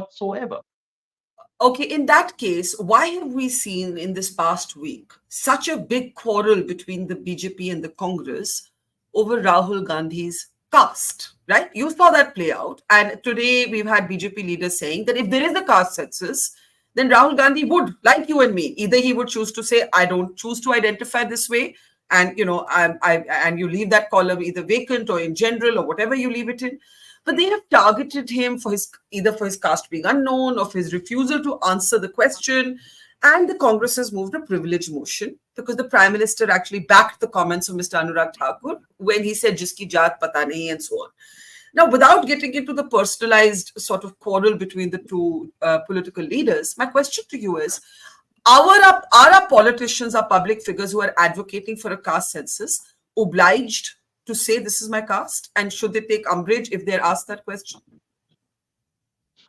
whatsoever. Okay, in that case, why have we seen in this past week such a big quarrel between the BJP and the Congress over Rahul Gandhi's caste, right? You saw that play out. And today we've had BJP leaders saying that if there is a caste census, then Rahul Gandhi would, like you and me, either he would choose to say, I don't choose to identify this way, and and you leave that column either vacant or in general or whatever you leave it in. But they have targeted him for his either for his caste being unknown or for his refusal to answer the question. And the Congress has moved a privilege motion because the Prime Minister actually backed the comments of Mr. Anurag Thakur when he said jiski jaat pata nahi and so on. Now, without getting into the personalized sort of quarrel between the two political leaders, my question to you is, are our politicians, our public figures who are advocating for a caste census obliged to say this is my caste, and should they take umbrage if they're asked that question?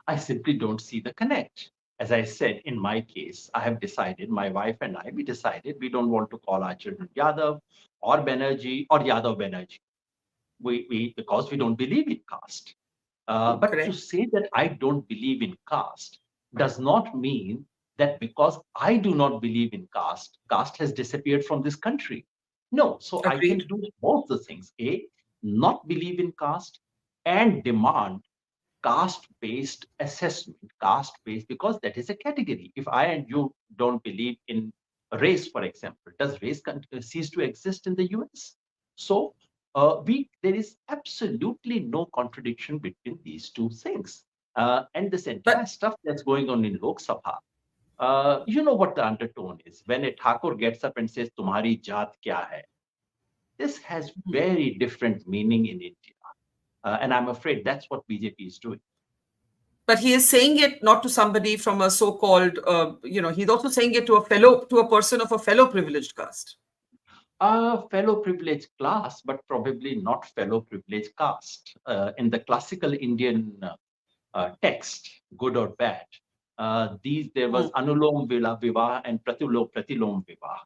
I simply don't see the connect. As I said, in my case, I have decided, my wife and I, we decided we don't want to call our children Yadav or Banerjee or Yadav Banerjee. Because we don't believe in caste. But to say that I don't believe in caste does not mean that because I do not believe in caste, caste has disappeared from this country. No, so agreed. I can do both the things. A, not believe in caste and demand caste-based assessment, caste-based, because that is a category. If I and you don't believe in race, for example, does race cease to exist in the US? So there is absolutely no contradiction between these two things. And this entire stuff that's going on in Lok Sabha, you know what the undertone is. When a Thakur gets up and says, "Tumhari jaat kya hai?" This has very different meaning in India. And I'm afraid that's what BJP is doing. But he is saying it not to somebody from a so-called, he's also saying it to a person of a fellow privileged caste. Fellow privileged class, but probably not fellow privileged caste. In the classical Indian text, good or bad, there was Anulom Vivah and Pratilom Vivah.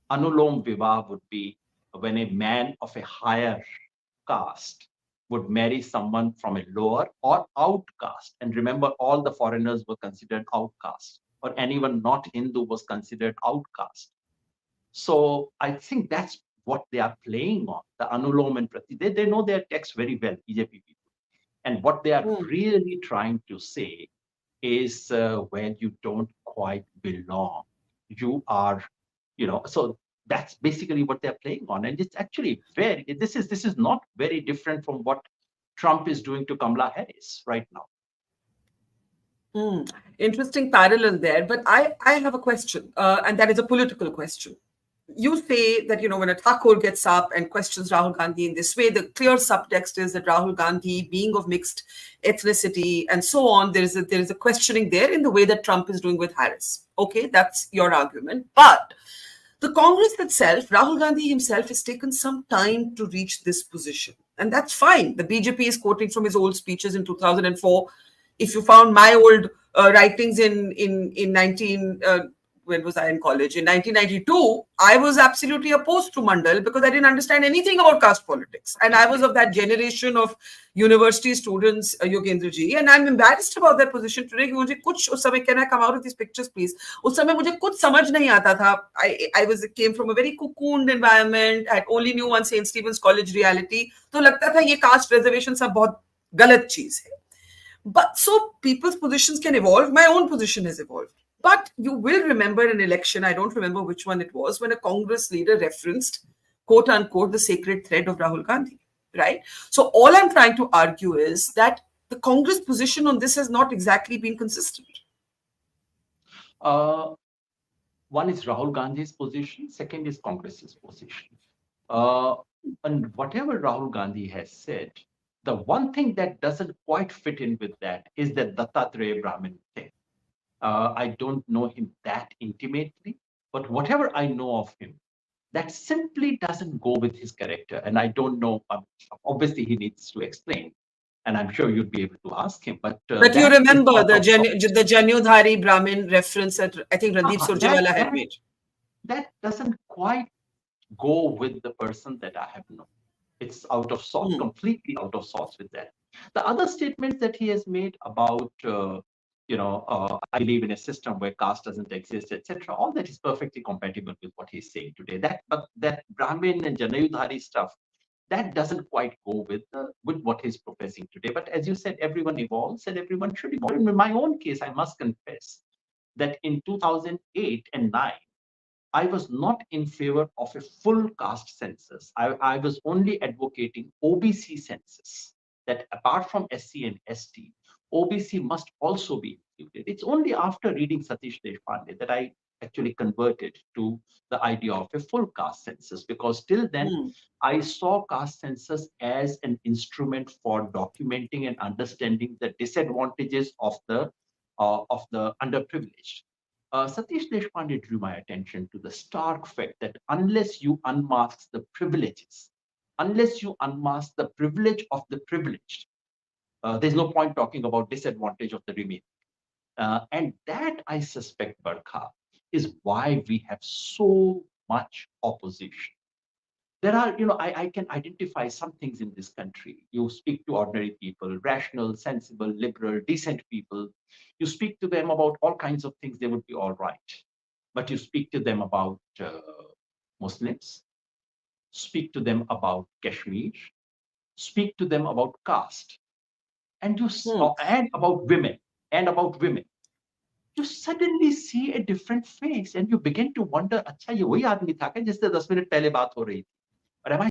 Anulom Vivah would be when a man of a higher caste would marry someone from a lower or outcast. And remember, all the foreigners were considered outcast, or anyone not Hindu was considered outcast. So I think that's what they are playing on, the Anulom and Prati. They know their text very well, BJP people. And what they are really trying to say is where you don't quite belong. You are, so that's basically what they're playing on. And it's actually this is not very different from what Trump is doing to Kamala Harris right now. Interesting parallel there. But I have a question, and that is a political question. You say that, when a Thakur gets up and questions Rahul Gandhi in this way, the clear subtext is that Rahul Gandhi, being of mixed ethnicity and so on, there is a questioning there in the way that Trump is doing with Harris. Okay, that's your argument. But the Congress itself, Rahul Gandhi himself, has taken some time to reach this position. And that's fine. The BJP is quoting from his old speeches in 2004. If you found my old writings in when was I in college? In 1992, I was absolutely opposed to Mandal because I didn't understand anything about caste politics. And I was of that generation of university students, Yogendra ji. And I'm embarrassed about that position today. Can I come out of these pictures, please? Us samay mujhe kuch samajh nahi aata tha. I came from a very cocooned environment. I only knew one St. Stephen's College reality. So lagta tha ye caste reservations are bahut galat cheez hai. But so people's positions can evolve. My own position has evolved. But you will remember an election, I don't remember which one it was, when a Congress leader referenced, quote unquote, the sacred thread of Rahul Gandhi, right? So all I'm trying to argue is that the Congress position on this has not exactly been consistent. One is Rahul Gandhi's position, second is Congress's position. And whatever Rahul Gandhi has said, the one thing that doesn't quite fit in with that is the Dattatreya Brahmin thing. I don't know him that intimately, but whatever I know of him, that simply doesn't go with his character. And I don't know, obviously he needs to explain, and I'm sure you'd be able to ask him. But you remember the Janyodhari Brahmin reference that I think Randeep Surjewala had made. That doesn't quite go with the person that I have known. It's out of sorts, completely out of sorts with that. The other statements that he has made about I believe in a system where caste doesn't exist, etc. All that is perfectly compatible with what he's saying today. But that Brahmin and Janayudhari stuff, that doesn't quite go with what he's professing today. But as you said, everyone evolves and everyone should evolve. In my own case, I must confess that in 2008 and 9, I was not in favor of a full caste census. I was only advocating OBC census, that apart from SC and ST, OBC must also be included. It's only after reading Satish Deshpande that I actually converted to the idea of a full caste census, because till then I saw caste census as an instrument for documenting and understanding the disadvantages of the underprivileged. Satish Deshpande drew my attention to the stark fact that unless you unmask the privileges, unless you unmask the privilege of the privileged, there's no point talking about disadvantage of the remaining. And that, I suspect, Barkha, is why we have so much opposition. There are, I can identify some things in this country. You speak to ordinary people, rational, sensible, liberal, decent people. You speak to them about all kinds of things, they would be all right. But you speak to them about Muslims, speak to them about Kashmir, speak to them about caste, and about women. You suddenly see a different face, and you begin to wonder, अच्छा ये वही आदमी था क्या जिससे 10 minute पहले बात हो रही थी? Or am I